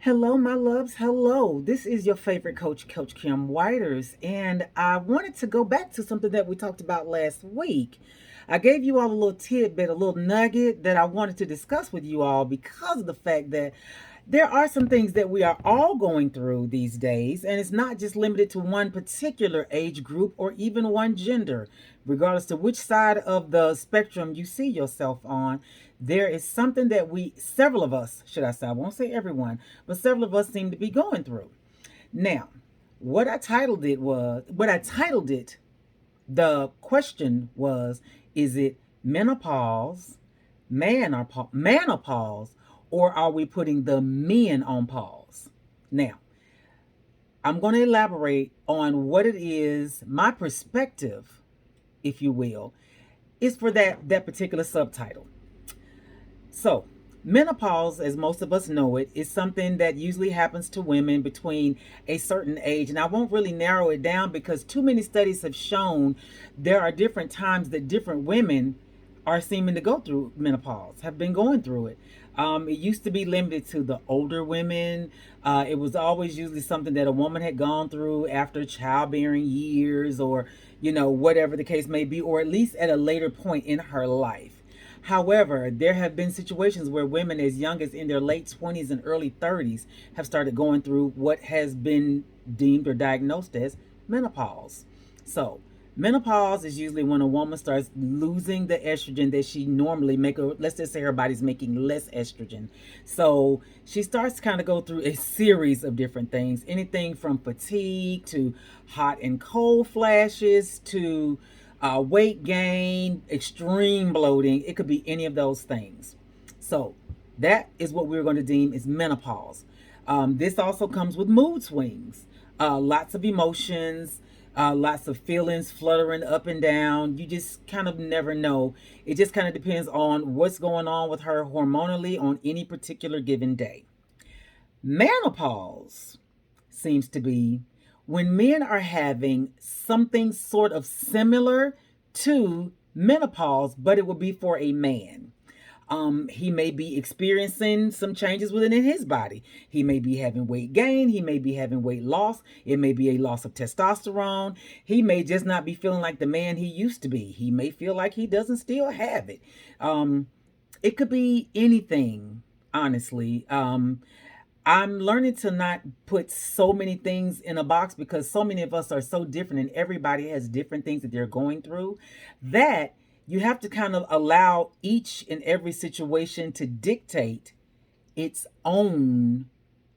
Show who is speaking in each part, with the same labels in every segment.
Speaker 1: Hello, my loves. Hello. This is your favorite coach, Coach Kim Whiters. And I wanted to go back to something that we talked about last week. I gave you all a little tidbit, a little nugget that I wanted to discuss with you all because of the fact that there are some things that we are all going through these days, and it's not just limited to one particular age group or even one gender. Regardless to which side of the spectrum you see yourself on, there is something that several of us, should I say, I won't say everyone, but several of us seem to be going through. Now, what I titled it, the question was, is it menopause, manopause, or are we putting the men on pause? Now, I'm going to elaborate on what it is, my perspective, if you will, is for that particular subtitle. So, menopause, as most of us know it, is something that usually happens to women between a certain age. And I won't really narrow it down because too many studies have shown there are different times that different women are seeming to go through menopause, have been going through it. It used to be limited to the older women. It was always usually something that a woman had gone through after childbearing years or, whatever the case may be, or at least at a later point in her life. However, there have been situations where women as young as in their late 20s and early 30s have started going through what has been deemed or diagnosed as menopause. So, menopause is usually when a woman starts losing the estrogen that she normally make, or let's just say her body's making less estrogen. So she starts to kind of go through a series of different things, anything from fatigue to hot and cold flashes to weight gain, extreme bloating. It could be any of those things. So that is what we're going to deem as menopause. This also comes with mood swings, lots of emotions, lots of feelings fluttering up and down. You just kind of never know. It just kind of depends on what's going on with her hormonally on any particular given day. Menopause seems to be when men are having something sort of similar to menopause, but it will be for a man. He may be experiencing some changes within his body. He may be having weight gain. He may be having weight loss. It may be a loss of testosterone. He may just not be feeling like the man he used to be. He may feel like he doesn't still have it. It could be anything, honestly. I'm learning to not put so many things in a box because so many of us are so different and everybody has different things that they're going through that you have to kind of allow each and every situation to dictate its own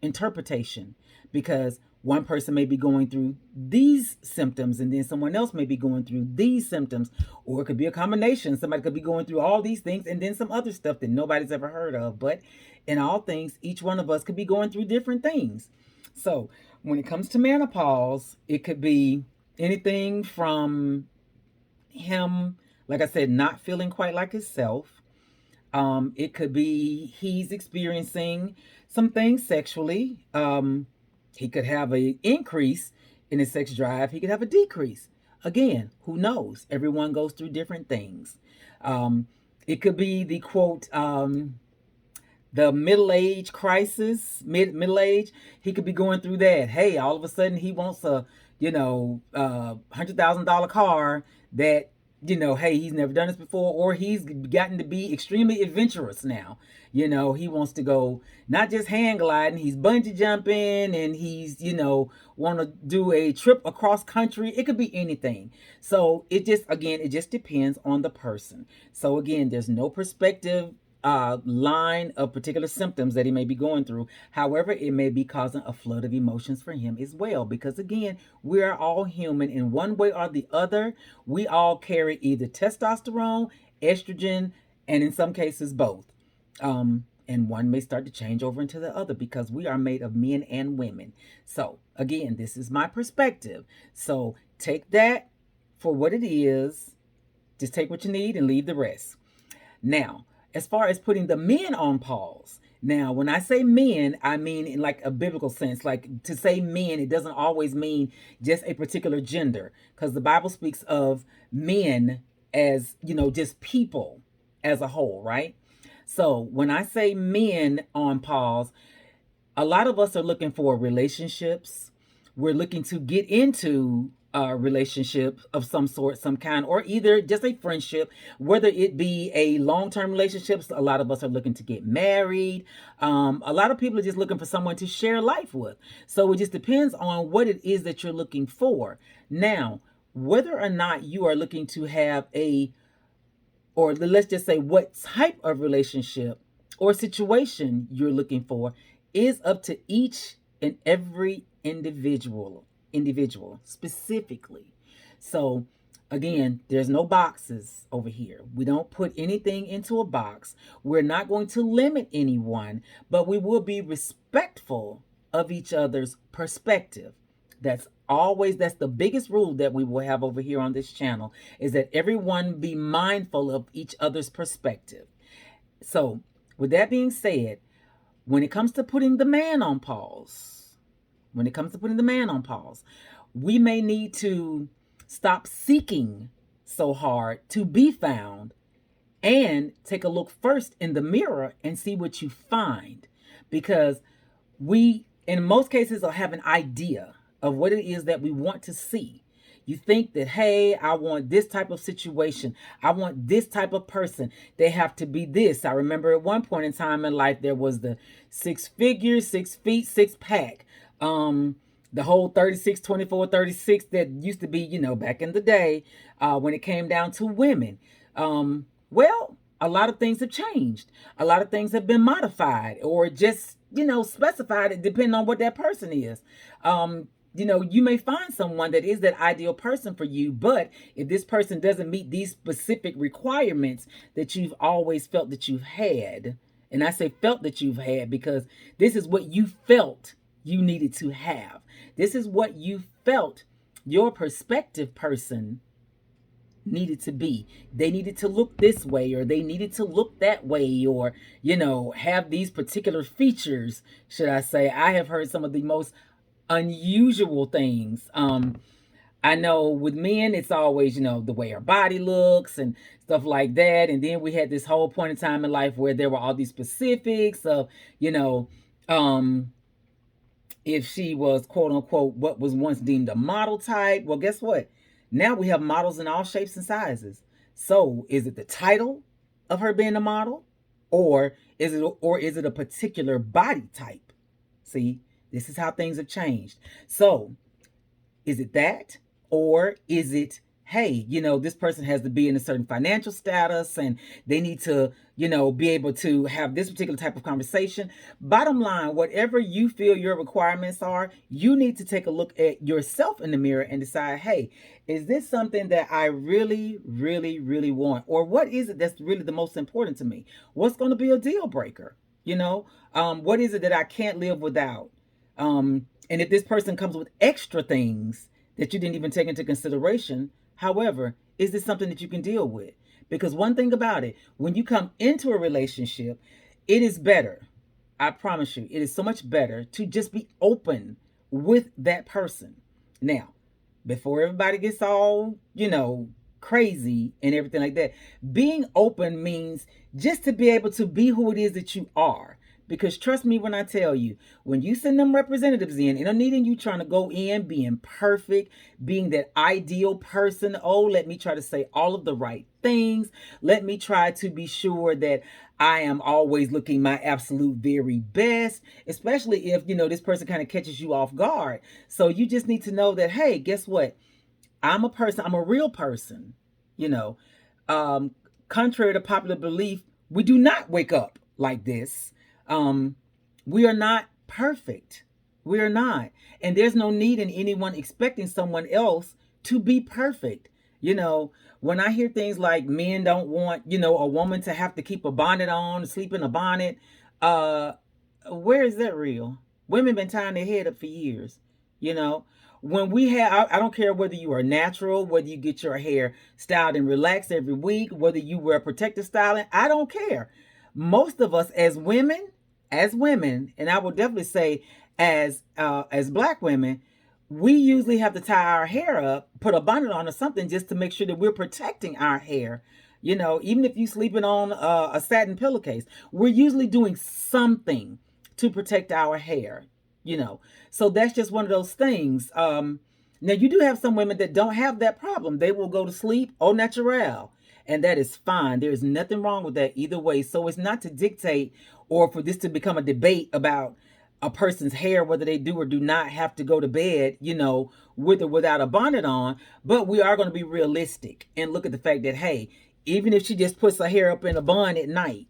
Speaker 1: interpretation because one person may be going through these symptoms and then someone else may be going through these symptoms, or it could be a combination. Somebody could be going through all these things and then some other stuff that nobody's ever heard of. But in all things, each one of us could be going through different things. So when it comes to menopause, it could be anything from him, like I said, not feeling quite like himself. It could be he's experiencing some things sexually. He could have an increase in his sex drive. He could have a decrease. Again, who knows? Everyone goes through different things. It could be the quote, the middle age crisis, middle age. He could be going through that. Hey, all of a sudden he wants a, $100,000 car that, hey, he's never done this before, or he's gotten to be extremely adventurous now. He wants to go not just hang gliding, he's bungee jumping, and he's, want to do a trip across country. It could be anything. So it just depends on the person. So again, there's no perspective line of particular symptoms that he may be going through. However, it may be causing a flood of emotions for him as well. Because again, we are all human in one way or the other. We all carry either testosterone, estrogen, and in some cases both. And one may start to change over into the other because we are made of men and women. So again, this is my perspective. So take that for what it is. Just take what you need and leave the rest. Now, as far as putting the men on pause, now when I say men, I mean in like a biblical sense. Like to say men, it doesn't always mean just a particular gender, because the Bible speaks of men as, just people as a whole, right? So when I say men on pause, A lot of us are looking for relationships. We're looking to get into a relationship of some sort, some kind, or either just a friendship, whether it be a long-term relationship. A lot of us are looking to get married. A lot of people are just looking for someone to share life with. So it just depends on what it is that you're looking for. Now, whether or not you are looking to have a, or let's just say what type of relationship or situation you're looking for, is up to each and every individual specifically. So again, there's no boxes over here. We don't put anything into a box. We're not going to limit anyone, but we will be respectful of each other's perspective. That's the biggest rule that we will have over here on this channel, is that everyone be mindful of each other's perspective. So with that being said, when it comes to putting the man on pause, we may need to stop seeking so hard to be found and take a look first in the mirror and see what you find. Because we, in most cases, will have an idea of what it is that we want to see. You think that, hey, I want this type of situation. I want this type of person. They have to be this. I remember at one point in time in life, there was the 6 figures, 6 feet, 6 pack. The whole 36, 24, 36 that used to be, back in the day, when it came down to women. Well, a lot of things have changed. A lot of things have been modified or just, specified depending on what that person is. You may find someone that is that ideal person for you, but if this person doesn't meet these specific requirements that you've always felt that you've had, and I say felt that you've had because this is what you felt you needed to have. This is what you felt your prospective person needed to be. They needed to look this way, or they needed to look that way, or have these particular features, should I say. I have heard some of the most unusual things. I know with men, it's always, the way our body looks and stuff like that. And then we had this whole point in time in life where there were all these specifics of, if she was quote unquote what was once deemed a model type. Well, guess what? Now we have models in all shapes and sizes. So is it the title of her being a model, or is it a particular body type? See, this is how things have changed. So is it that, or is it, hey, this person has to be in a certain financial status and they need to, be able to have this particular type of conversation? Bottom line, whatever you feel your requirements are, you need to take a look at yourself in the mirror and decide, hey, is this something that I really, really, really want? Or what is it that's really the most important to me? What's going to be a deal breaker? What is it that I can't live without? And if this person comes with extra things that you didn't even take into consideration, however, is this something that you can deal with? Because one thing about it, when you come into a relationship, it is better. I promise you, it is so much better to just be open with that person. Now, before everybody gets all, crazy and everything like that, being open means just to be able to be who it is that you are. Because trust me when I tell you, when you send them representatives in, it don't need you trying to go in being perfect, being that ideal person. Oh, let me try to say all of the right things. Let me try to be sure that I am always looking my absolute very best, especially if, this person kind of catches you off guard. So you just need to know that, hey, guess what? I'm a real person. You know, Contrary to popular belief, we do not wake up like this. We are not perfect. We are not. And there's no need in anyone expecting someone else to be perfect. When I hear things like men don't want, a woman to have to keep a bonnet on, sleep in a bonnet, where is that real? Women been tying their head up for years. You know, when we have, I don't care whether you are natural, whether you get your hair styled and relaxed every week, whether you wear protective styling, I don't care. Most of us as women, and I will definitely say as black women, we usually have to tie our hair up, put a bonnet on or something just to make sure that we're protecting our hair. Even if you're sleeping on a satin pillowcase, we're usually doing something to protect our hair, you know. So that's just one of those things. Now you do have some women that don't have that problem. They will go to sleep au natural, and that is fine. There is nothing wrong with that either way. So it's not to dictate or for this to become a debate about a person's hair, whether they do or do not have to go to bed, with or without a bonnet on. But we are going to be realistic and look at the fact that, hey, even if she just puts her hair up in a bun at night,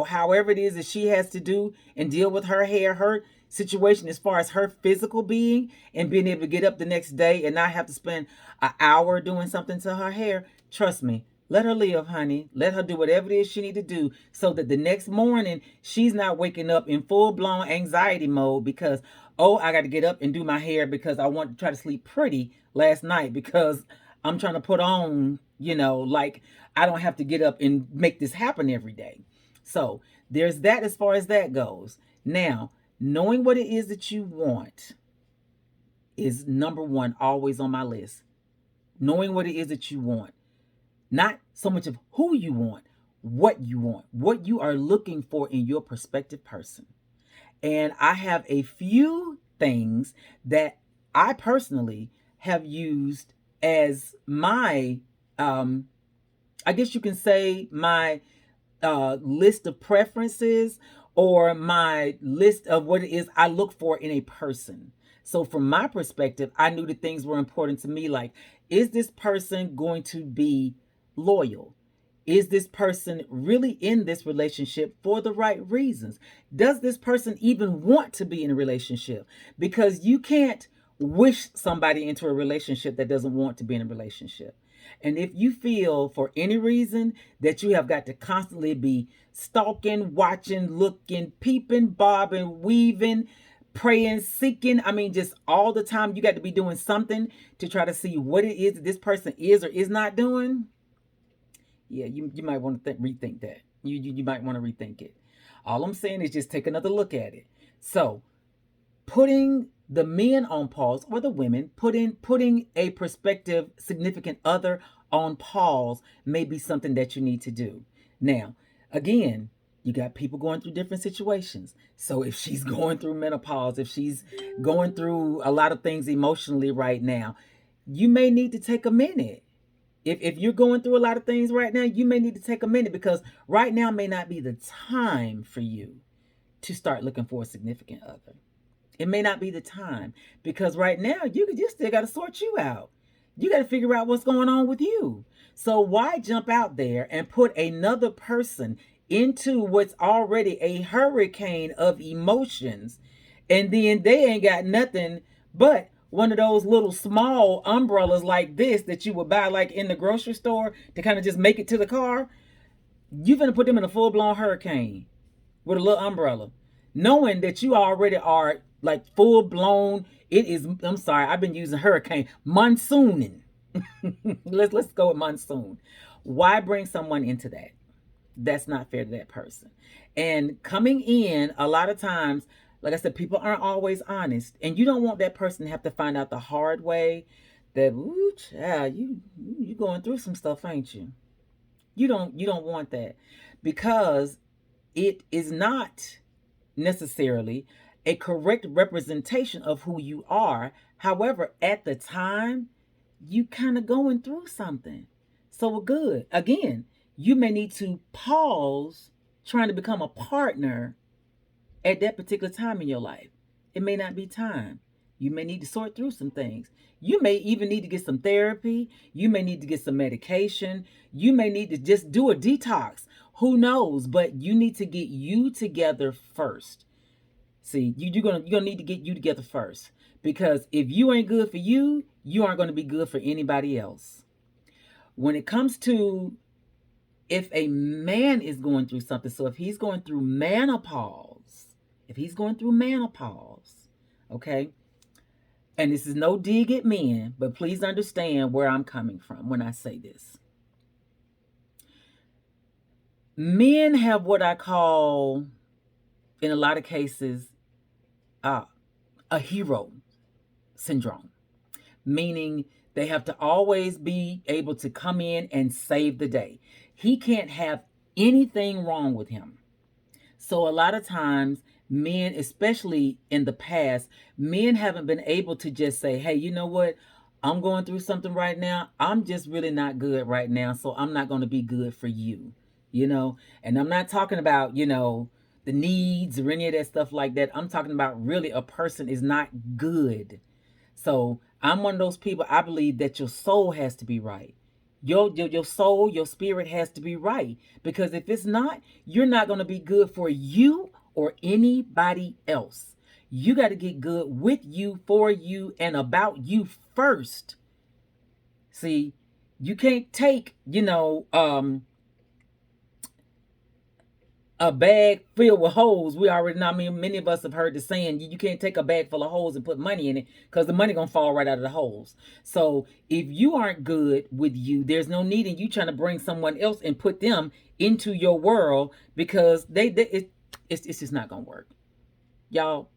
Speaker 1: however it is that she has to do and deal with her hair, her situation as far as her physical being and being able to get up the next day and not have to spend an hour doing something to her hair, trust me, let her live, honey. Let her do whatever it is she need to do so that the next morning she's not waking up in full-blown anxiety mode because, oh, I got to get up and do my hair because I want to try to sleep pretty last night because I'm trying to put on, like I don't have to get up and make this happen every day. So there's that as far as that goes. Now, knowing what it is that you want is number one, always on my list. Knowing what it is that you want. Not so much of who you want, what you are looking for in your prospective person. And I have a few things that I personally have used as my, I guess you can say, my list of preferences or my list of what it is I look for in a person. So, from my perspective, I knew that things were important to me. Like, is this person going to be loyal? Is this person really in this relationship for the right reasons? Does this person even want to be in a relationship? Because you can't wish somebody into a relationship that doesn't want to be in a relationship. And if you feel for any reason that you have got to constantly be stalking, watching, looking, peeping, bobbing, weaving, praying, seeking, I mean, just all the time, you got to be doing something to try to see what it is that this person is or is not doing. Yeah, you might want to rethink that. You might want to rethink it. All I'm saying is just take another look at it. So, putting the men on pause or the women putting a prospective significant other on pause may be something that you need to do. Now, again, you got people going through different situations. So if she's going through menopause, if she's going through a lot of things emotionally right now, you may need to take a minute. If you're going through a lot of things right now, you may need to take a minute because right now may not be the time for you to start looking for a significant other. It may not be the time because right now you still got to sort you out. You got to figure out what's going on with you. So why jump out there and put another person into what's already a hurricane of emotions and then they ain't got nothing but one of those little small umbrellas like this that you would buy like in the grocery store to kind of just make it to the car? You're going to put them in a full-blown hurricane with a little umbrella, knowing that you already are like full blown. It is. I'm sorry, I've been using hurricane monsooning. let's go with monsoon. Why bring someone into that? That's not fair to that person. And coming in, a lot of times, like I said, people aren't always honest, and you don't want that person to have to find out the hard way that, ooh, child, you going through some stuff, ain't you? You don't want that because it is not necessarily a correct representation of who you are. However, at the time, you kind of going through something. So good. Again, you may need to pause trying to become a partner at that particular time in your life. It may not be time. You may need to sort through some things. You may even need to get some therapy. You may need to get some medication. You may need to just do a detox. Who knows? But you need to get you together first. See, you're gonna need to get you together first. Because if you ain't good for you, you aren't gonna be good for anybody else. When it comes to if a man is going through something, so if he's going through menopause, okay, and this is no dig at men, but please understand where I'm coming from when I say this. Men have what I call, in a lot of cases, a hero syndrome, meaning they have to always be able to come in and save the day. He can't have anything wrong with him. So a lot of times Men, especially in the past, men haven't been able to just say, hey, you know what? I'm going through something right now. I'm just really not good right now. So I'm not going to be good for you, you know? And I'm not talking about, the needs or any of that stuff like that. I'm talking about really a person is not good. So I'm one of those people. I believe that your soul has to be right. Your soul, your spirit has to be right. Because if it's not, you're not going to be good for you or anybody else. You got to get good with you, for you, and about you first. See, you can't take, a bag filled with holes. We already know. I mean, many of us have heard the saying, you can't take a bag full of holes and put money in it because the money gonna fall right out of the holes. So if you aren't good with you, there's no need in you trying to bring someone else and put them into your world because it's just not gonna work. Y'all,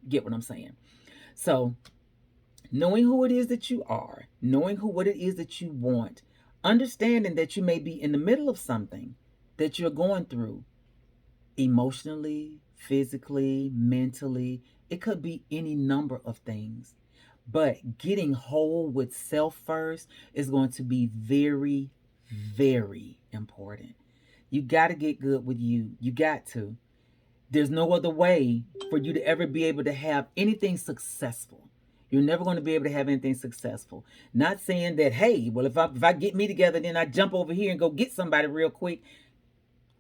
Speaker 1: get what I'm saying. So knowing who it is that you are, knowing what it is that you want, understanding that you may be in the middle of something that you're going through emotionally, physically, mentally. It could be any number of things. But getting whole with self first is going to be very, very important. You got to get good with you. You got to. There's no other way for you to ever be able to have anything successful. You're never going to be able to have anything successful. Not saying that, hey, well, if I get me together, then I jump over here and go get somebody real quick.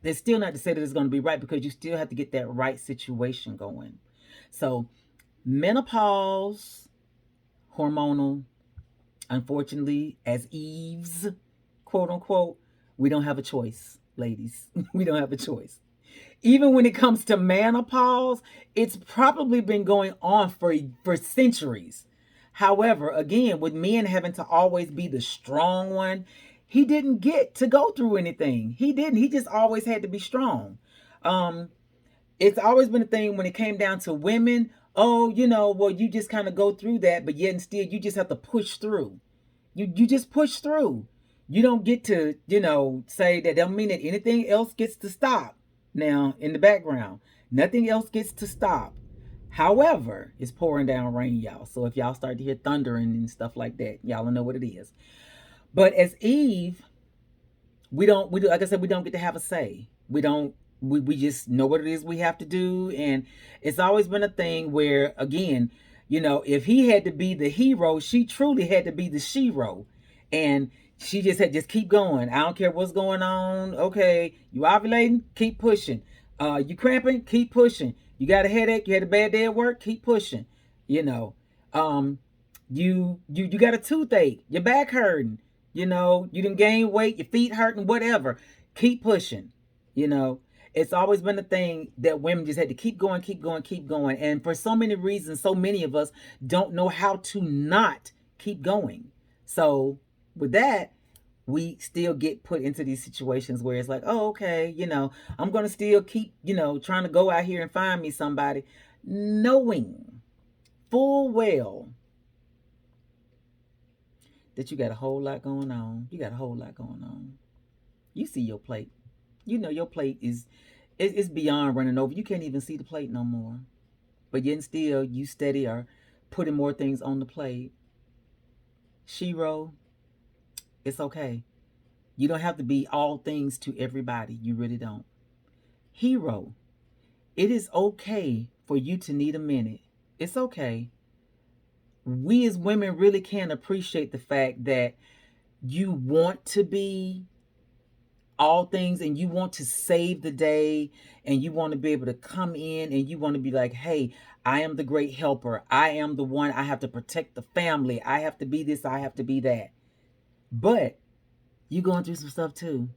Speaker 1: It's still not to say that it's going to be right because you still have to get that right situation going. So, menopause, hormonal, unfortunately, as Eves, quote unquote, we don't have a choice, ladies. We don't have a choice. Even when it comes to menopause, it's probably been going on for centuries. However, again, with men having to always be the strong one, he didn't get to go through anything. He didn't. He just always had to be strong. Um, it's always been a thing when it came down to women. Oh, well, you just kind of go through that, but yet and still, you just have to push through. You just push through. You don't get to, say that don't mean that anything else gets to stop. Now, in the background, nothing else gets to stop. However, it's pouring down rain, y'all. So if y'all start to hear thundering and stuff like that, y'all will know what it is. But as Eve, we do like I said, we don't get to have a say. We just know what it is we have to do. And it's always been a thing where, again, if he had to be the hero, she truly had to be the shero. And she just had just keep going. I don't care what's going on. Okay, you ovulating, keep pushing. You cramping, keep pushing. You got a headache, you had a bad day at work, keep pushing. You know. Um you got a toothache, your back hurting, you didn't gain weight, your feet hurting, whatever. Keep pushing. You know, it's always been a thing that women just had to keep going, keep going, keep going. And for so many reasons, so many of us don't know how to not keep going. So with that, we still get put into these situations where it's like, oh, okay, I'm gonna still keep, trying to go out here and find me somebody, knowing full well that you got a whole lot going on. You got a whole lot going on. You see your plate. Your plate is beyond running over. You can't even see the plate no more. But yet and still, you steady are putting more things on the plate. Shiro, it's okay. You don't have to be all things to everybody. You really don't. Hero, it is okay for you to need a minute. It's okay. We as women really can appreciate the fact that you want to be all things and you want to save the day and you want to be able to come in and you want to be like, hey, I am the great helper. I am the one. I have to protect the family. I have to be this. I have to be that. But you going through some stuff too.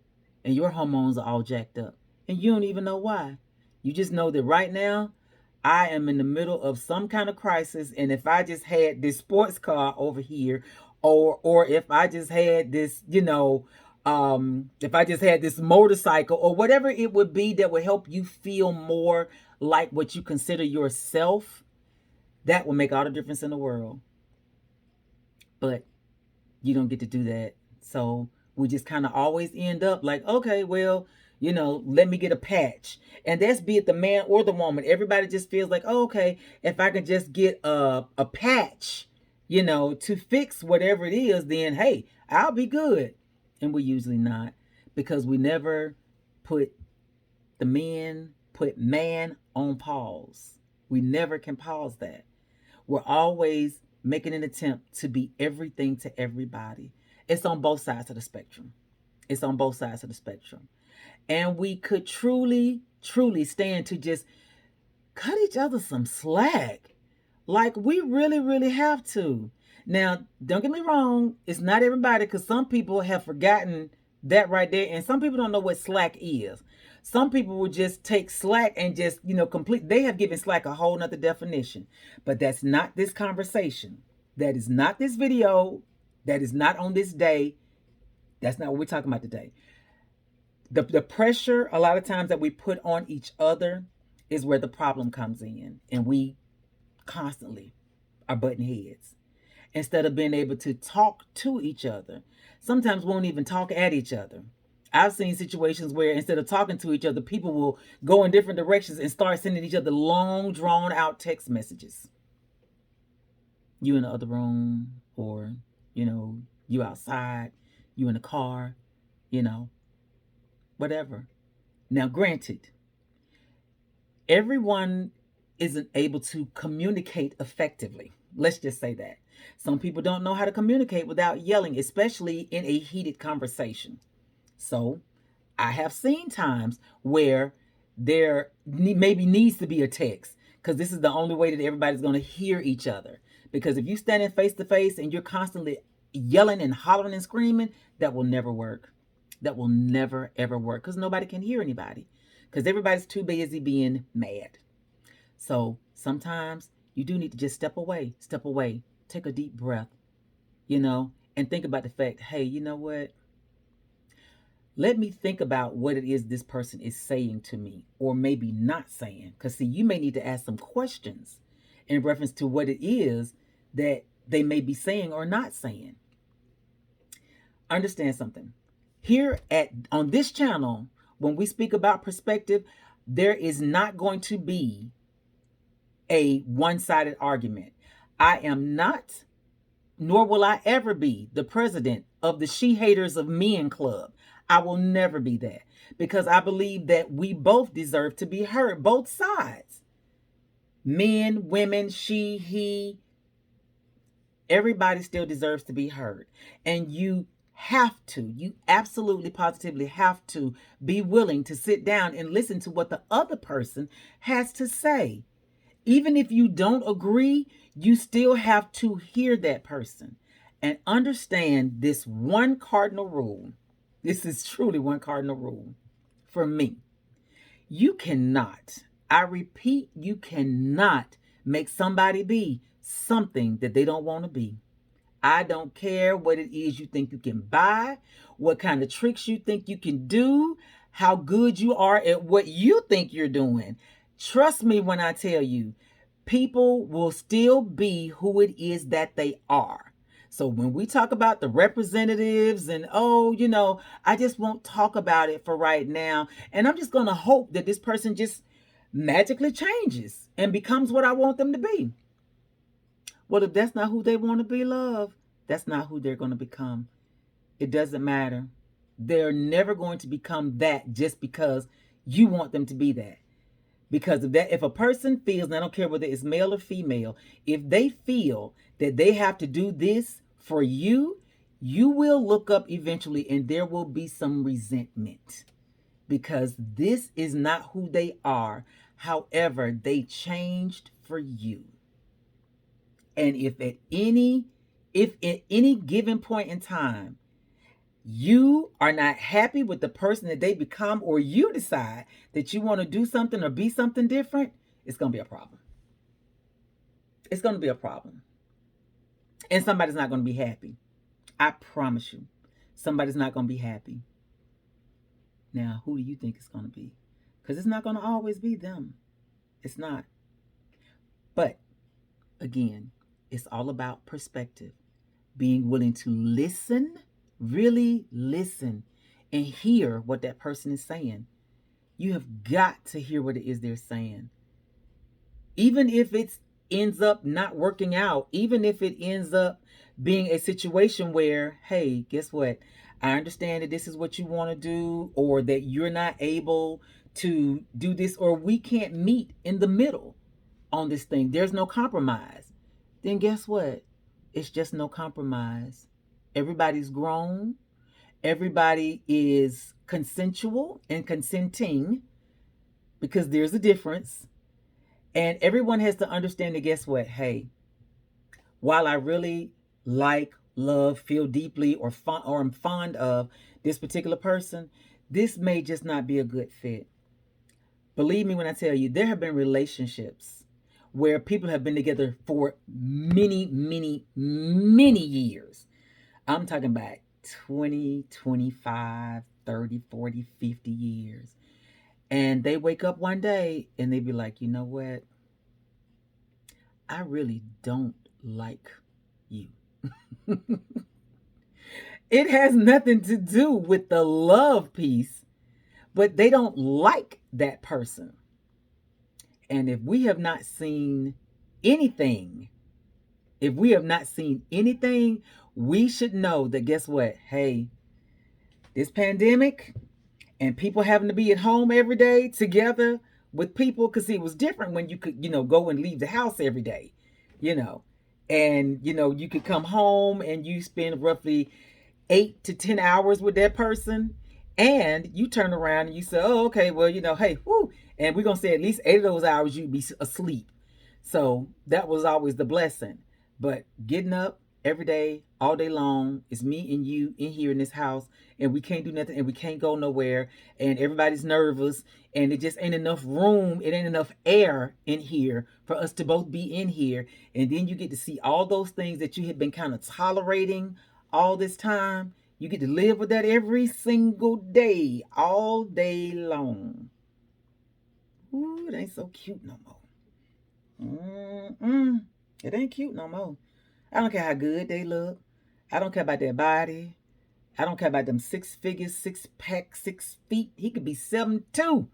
Speaker 1: And your hormones are all jacked up. And you don't even know why. You just know that right now, I am in the middle of some kind of crisis. And if I just had this sports car over here, or if I just had this, if I just had this motorcycle or whatever it would be that would help you feel more like what you consider yourself, that will make all the difference in the world. But you don't get to do that. So we just kind of always end up like, okay, well, let me get a patch. And that's be it the man or the woman. Everybody just feels like, oh, okay, if I can just get a patch, to fix whatever it is, then hey, I'll be good. And we're usually not, because we never put put man on pause. We never can pause that. We're always making an attempt to be everything to everybody. It's on both sides of the spectrum. It's on both sides of the spectrum. And we could truly, truly stand to just cut each other some slack. Like, we really, really have to. Now, don't get me wrong, it's not everybody, because some people have forgotten that right there, and some people don't know what slack is. Some people will just take slack and just, complete. They have given slack a whole nother definition. But that's not this conversation. That is not this video. That is not on this day. That's not what we're talking about today. The pressure a lot of times that we put on each other is where the problem comes in, and we constantly are butting heads instead of being able to talk to each other. Sometimes we won't even talk at each other. I've seen situations where instead of talking to each other, people will go in different directions and start sending each other long, drawn out text messages. You in the other room, or, you outside, you in the car, you know, whatever. Now, granted, everyone isn't able to communicate effectively. Let's just say that. Some people don't know how to communicate without yelling, especially in a heated conversation. So, I have seen times where there maybe needs to be a text, because this is the only way that everybody's going to hear each other. Because if you stand in face to face and you're constantly yelling and hollering and screaming, that will never work. That will never ever work, because nobody can hear anybody, because everybody's too busy being mad. So sometimes you do need to just step away, take a deep breath, and think about the fact, hey, you know what? Let me think about what it is this person is saying to me, or maybe not saying. Because, see, you may need to ask some questions in reference to what it is that they may be saying or not saying. Understand something. Here on this channel, when we speak about perspective, there is not going to be a one-sided argument. I am not, nor will I ever be, the president of the She Haters of Men Club. I will never be that, because I believe that we both deserve to be heard, both sides. Men, women, she, he, everybody still deserves to be heard. And you absolutely positively have to be willing to sit down and listen to what the other person has to say. Even if you don't agree, you still have to hear that person and understand this one cardinal rule. This is truly one cardinal rule for me. You cannot, I repeat, you cannot make somebody be something that they don't want to be. I don't care what it is you think you can buy, what kind of tricks you think you can do, how good you are at what you think you're doing. Trust me when I tell you, people will still be who it is that they are. So when we talk about the representatives and, I just won't talk about it for right now. And I'm just going to hope that this person just magically changes and becomes what I want them to be. Well, if that's not who they want to be, love, that's not who they're going to become. It doesn't matter. They're never going to become that just because you want them to be that. Because if a person feels, and I don't care whether it's male or female, if they feel that they have to do this for you, you will look up eventually and there will be some resentment, because this is not who they are. However, they changed for you. And if at any given point in time you are not happy with the person that they become, or you decide that you want to do something or be something different, it's going to be a problem. It's going to be a problem. And somebody's not going to be happy. I promise you. Somebody's not going to be happy. Now, who do you think it's going to be? Because it's not going to always be them. It's not. But again, it's all about perspective. Being willing to listen, really listen, and hear what that person is saying. You have got to hear what it is they're saying. Even if it ends up not working out, even if it ends up being a situation where, hey, guess what? I understand that this is what you want to do, or that you're not able to do this, or we can't meet in the middle on this thing. There's no compromise. Then guess what? It's just no compromise. Everybody's grown. Everybody is consensual and consenting, because there's a difference. And everyone has to understand that, guess what? Hey, while I really like, love, feel deeply, or am fond of this particular person, this may just not be a good fit. Believe me when I tell you, there have been relationships where people have been together for many, many, many years. I'm talking about 20, 25, 30, 40, 50 years. And they wake up one day and they be like, you know what? I really don't like you. It has nothing to do with the love piece, but they don't like that person. And if we have not seen anything, if we have not seen anything, we should know that, guess what? Hey, this pandemic and people having to be at home every day together with people, because it was different when you could, go and leave the house every day, you know, and, you could come home and you spend roughly 8 to 10 hours with that person, and you turn around and you say, oh, okay, well, hey, whoo, and we're gonna say at least 8 of those hours you'd be asleep. So that was always the blessing. But getting up every day, all day long, it's me and you in here in this house, and we can't do nothing, and we can't go nowhere, and everybody's nervous, and it just ain't enough room, it ain't enough air in here for us to both be in here. And then you get to see all those things that you had been kind of tolerating all this time. You get to live with that every single day, all day long. Ooh, it ain't so cute no more. Mm-mm. It ain't cute no more. I don't care how good they look. I don't care about their body. I don't care about them 6 figures, 6 pack, 6 feet. He could be 7'2".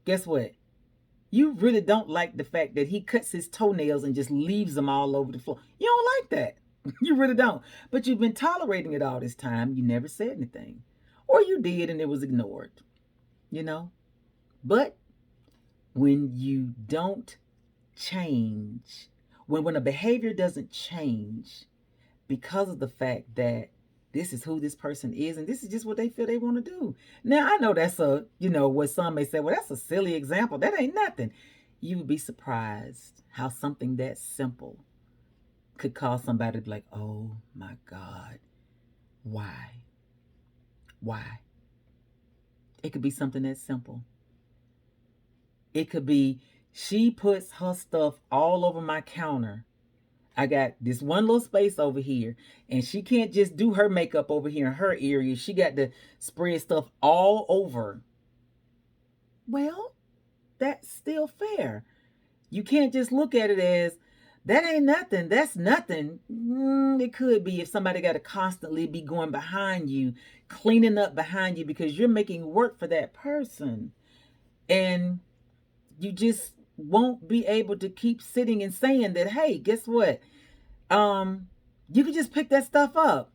Speaker 1: Guess what? You really don't like the fact that he cuts his toenails and just leaves them all over the floor. You don't like that. You really don't. But you've been tolerating it all this time. You never said anything. Or you did and it was ignored. You know? But when you don't change, when a behavior doesn't change because of the fact that this is who this person is and this is just what they feel they want to do. Now, I know that's what some may say, well, that's a silly example. That ain't nothing. You would be surprised how something that simple could cause somebody to be like, oh my God, why? Why? It could be something that simple. It could be, she puts her stuff all over my counter. I got this one little space over here, and she can't just do her makeup over here in her area. She got to spread stuff all over. Well, that's still fair. You can't just look at it as, that ain't nothing. That's nothing. It could be if somebody got to constantly be going behind you, cleaning up behind you because you're making work for that person. And you just won't be able to keep sitting and saying that, hey, guess what? You can just pick that stuff up.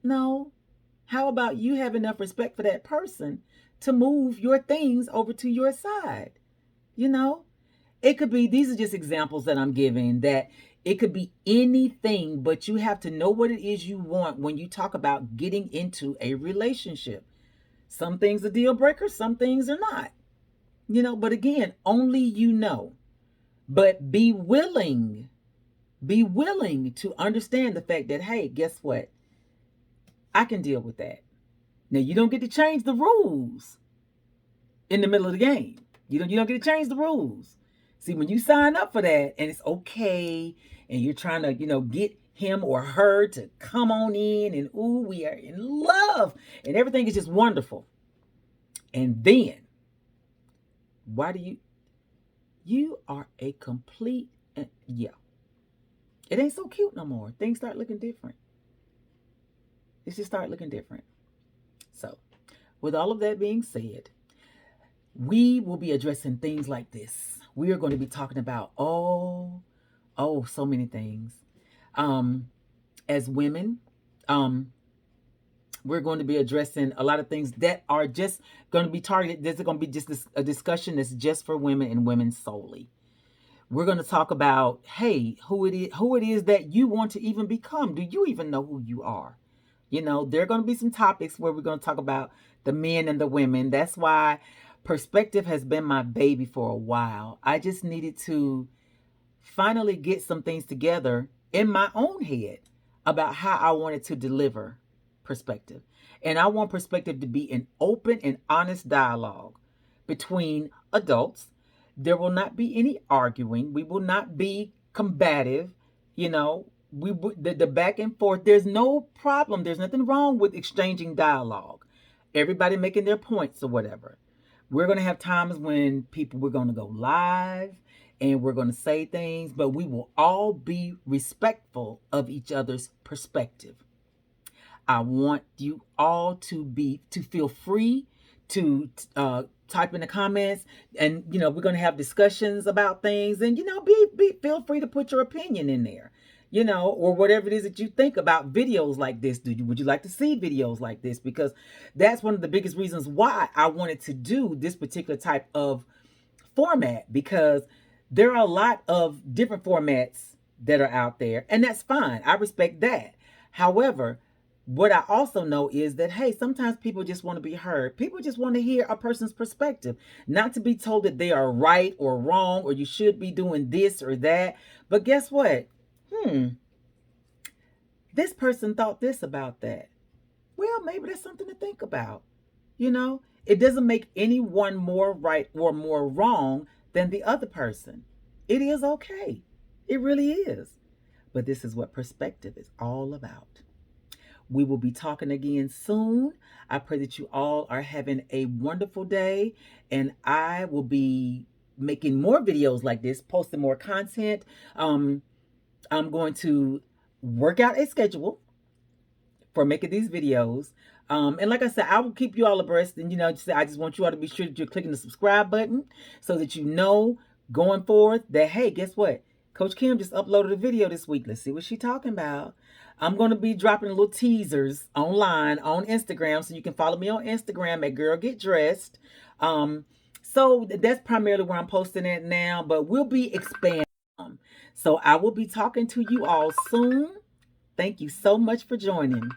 Speaker 1: No. How about you have enough respect for that person to move your things over to your side? You know, it could be, these are just examples that I'm giving, that it could be anything, but you have to know what it is you want when you talk about getting into a relationship. Some things are deal breakers, some things are not. But again, only you know. But be willing to understand the fact that, hey, guess what? I can deal with that. Now, you don't get to change the rules in the middle of the game. You don't get to change the rules. See, when you sign up for that and it's okay, and you're trying to, get him or her to come on in, and ooh, we are in love, and everything is just wonderful. And then, why do you are a complete, yeah. It ain't so cute no more. Things start looking different. It just start looking different. So, with all of that being said, We will be addressing things like this. We are going to be talking about so many things. Um, as women, um, we're going to be addressing a lot of things that are just going to be targeted. This is going to be just a discussion that's just for women and women solely. We're going to talk about, hey, who it is that you want to even become. Do you even know who you are? You know, there are going to be some topics where we're going to talk about the men and the women. That's why perspective has been my baby for a while. I just needed to finally get some things together in my own head about how I wanted to deliver perspective. And I want perspective to be an open and honest dialogue between adults. There will not be any arguing. We will not be combative. You know, the back and forth. There's no problem. There's nothing wrong with exchanging dialogue. Everybody making their points or whatever. We're going to have times when we're going to go live and we're going to say things, but we will all be respectful of each other's perspective. I want you all to feel free to type in the comments, and we're going to have discussions about things, and be feel free to put your opinion in there, or whatever it is that you think about videos like this. Would you like to see videos like this? Because that's one of the biggest reasons why I wanted to do this particular type of format, because there are a lot of different formats that are out there, and that's fine. I respect that. However, what I also know is that, hey, sometimes people just want to be heard. People just want to hear a person's perspective, not to be told that they are right or wrong, or you should be doing this or that. But guess what? This person thought this about that. Well, maybe that's something to think about. It doesn't make anyone more right or more wrong than the other person. It is okay. It really is. But this is what perspective is all about. We will be talking again soon. I pray that you all are having a wonderful day, and I will be making more videos like this, posting more content. I'm going to work out a schedule for making these videos. And like I said, I will keep you all abreast. And I just want you all to be sure that you're clicking the subscribe button so that you know going forward that, hey, guess what? Coach Kim just uploaded a video this week. Let's see what she's talking about. I'm going to be dropping little teasers online on Instagram, so you can follow me on Instagram at Girl Get Dressed. So that's primarily where I'm posting it now, but we'll be expanding. So I will be talking to you all soon. Thank you so much for joining.